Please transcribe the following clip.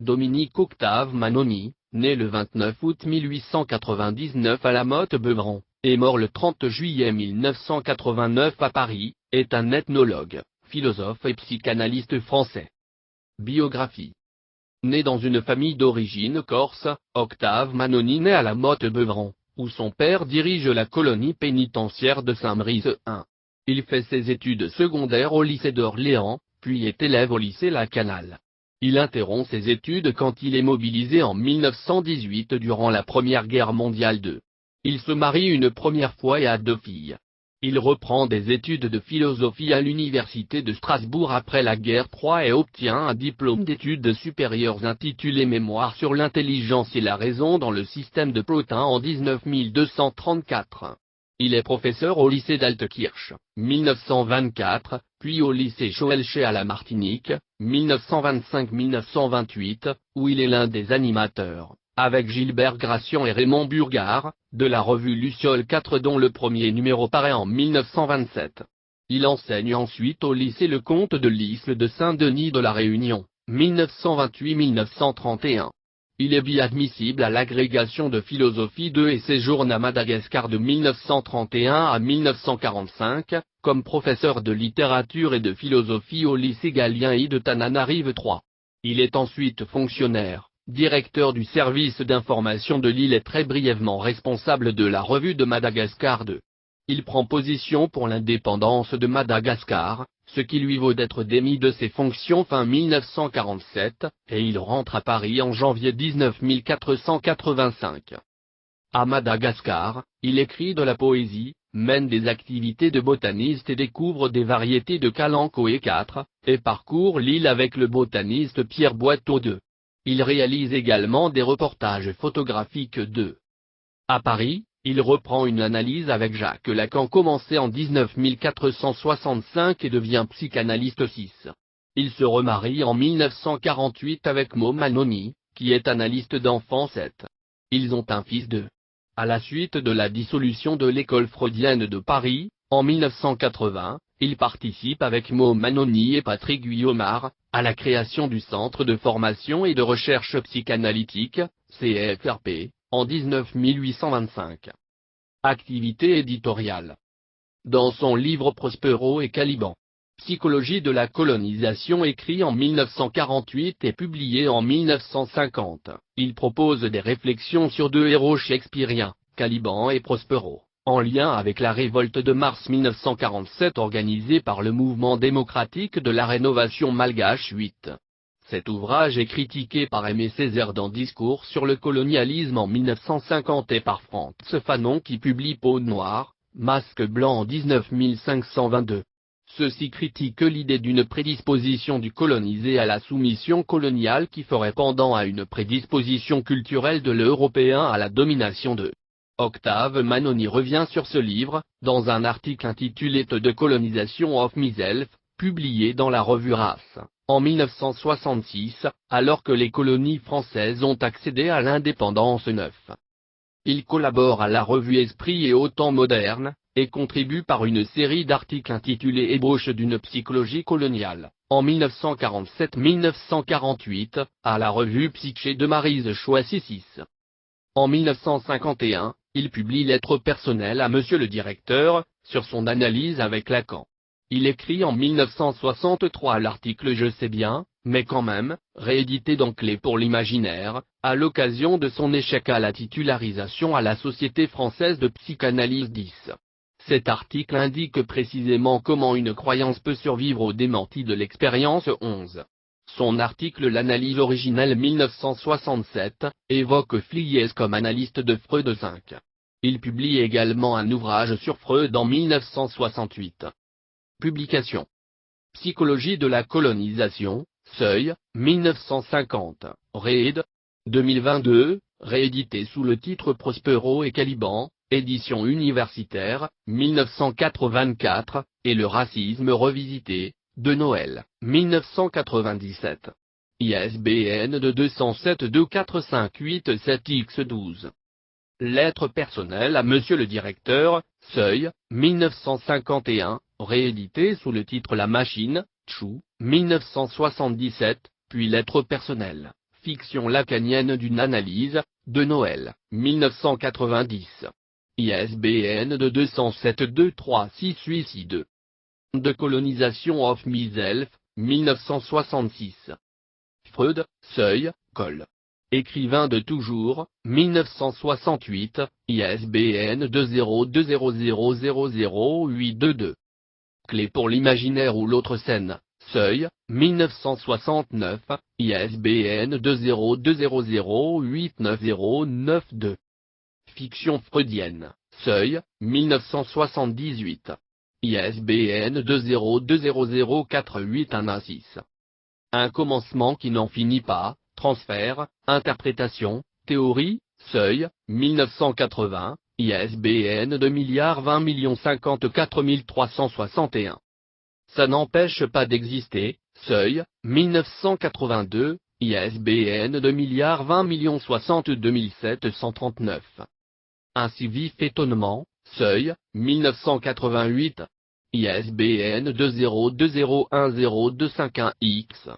Dominique Octave Manoni, né le 29 août 1899 à La Motte-Beuvron, et mort le 30 juillet 1989 à Paris, est un ethnologue, philosophe et psychanalyste français. Biographie. Né dans une famille d'origine corse, Octave Manoni naît à La Motte-Beuvron, où son père dirige la colonie pénitentiaire de Saint-Brice 1. Il fait ses études secondaires au lycée d'Orléans, puis est élève au lycée La Canale. Il interrompt ses études quand il est mobilisé en 1918 durant la Première Guerre mondiale. Il se marie une première fois et a 2 filles. Il reprend des études de philosophie à l'université de Strasbourg après la guerre froide et obtient un diplôme d'études supérieures intitulé Mémoire sur l'intelligence et la raison dans le système de Plotin en 19234. Il est professeur au lycée d'Altekirch, 1924, puis au lycée Schoelche à la Martinique, 1925-1928, où il est l'un des animateurs, avec Gilbert Gracian et Raymond Burgard, de la revue Luciole 4 dont le premier numéro paraît en 1927. Il enseigne ensuite au lycée Le Comte de l'Isle de Saint-Denis de la Réunion, 1928-1931. Il est biadmissible à l'agrégation de philosophie 2 et séjourne à Madagascar de 1931 à 1945, comme professeur de littérature et de philosophie au lycée Galien I de Tananarive 3. Il est ensuite fonctionnaire, directeur du service d'information de l'île et très brièvement responsable de la revue de Madagascar 2. Il prend position pour l'indépendance de Madagascar, ce qui lui vaut d'être démis de ses fonctions fin 1947, et il rentre à Paris en janvier 19485. À Madagascar, il écrit de la poésie, mène des activités de botaniste et découvre des variétés de Kalanchoe 4, et parcourt l'île avec le botaniste Pierre Boiteau 2. Il réalise également des reportages photographiques 2. À Paris, il reprend une analyse avec Jacques Lacan commencée en 19465 et devient psychanalyste 6. Il se remarie en 1948 avec Mo Manoni, qui est analyste d'enfants 7. Ils ont un fils 2. À la suite de la dissolution de l'école freudienne de Paris, en 1980, il participe avec Mo Manoni et Patrick Guillaumard, à la création du Centre de formation et de recherche psychanalytique, CFRP, en 1825. Activité éditoriale. Dans son livre Prospero et Caliban, Psychologie de la colonisation écrit en 1948 et publié en 1950, il propose des réflexions sur 2 héros shakespeariens, Caliban et Prospero, en lien avec la révolte de mars 1947 organisée par le mouvement démocratique de la rénovation malgache 8. Cet ouvrage est critiqué par Aimé Césaire dans Discours sur le colonialisme en 1950 et par Franz Fanon qui publie Peau noire, Masque blanc en 19522. Ceux-ci critiquent l'idée d'une prédisposition du colonisé à la soumission coloniale qui ferait pendant à une prédisposition culturelle de l'Européen à la domination de. Octave Manoni revient sur ce livre, dans un article intitulé De colonisation of myself, publié dans la revue Race, en 1966, alors que les colonies françaises ont accédé à l'indépendance 9. Il collabore à la revue Esprit et Au Temps moderne, et contribue par une série d'articles intitulés Ébauche d'une psychologie coloniale, en 1947-1948, à la revue Psyché de Maryse Choisy 6. En 1951, il publie Lettres personnelles à Monsieur le Directeur, sur son analyse avec Lacan. Il écrit en 1963 l'article Je sais bien, mais quand même, réédité dans Clé pour l'imaginaire, à l'occasion de son échec à la titularisation à la Société française de psychanalyse 10. Cet article indique précisément comment une croyance peut survivre au démenti de l'expérience 11. Son article L'analyse originelle 1967, évoque Flies comme analyste de Freud 5. Il publie également un ouvrage sur Freud en 1968. Publication. Psychologie de la colonisation, Seuil, 1950, Reed, 2022, réédité sous le titre Prospero et Caliban, édition universitaire, 1984, et le racisme revisité, de Noël, 1997. ISBN de 207-24587-X12. Lettres personnelles à Monsieur le Directeur, Seuil, 1951, réédité sous le titre La Machine, Chou, 1977, puis Lettres personnelles, Fiction lacanienne d'une analyse, de Noël, 1990. ISBN de 207-23686-2. The Colonisation of Myself, 1966. Freud, Seuil, Col. Écrivain de toujours, 1968, ISBN 2020000822. Clé pour l'imaginaire ou l'autre scène, Seuil, 1969, ISBN 2020089092. Fiction freudienne, Seuil, 1978. ISBN 2020048116. Un commencement qui n'en finit pas, transfert, interprétation, théorie, Seuil, 1980, ISBN 202054361. Ça n'empêche pas d'exister, Seuil, 1982, ISBN 202062739. Ainsi vif étonnement, Seuil, 1988, ISBN 2020102251X.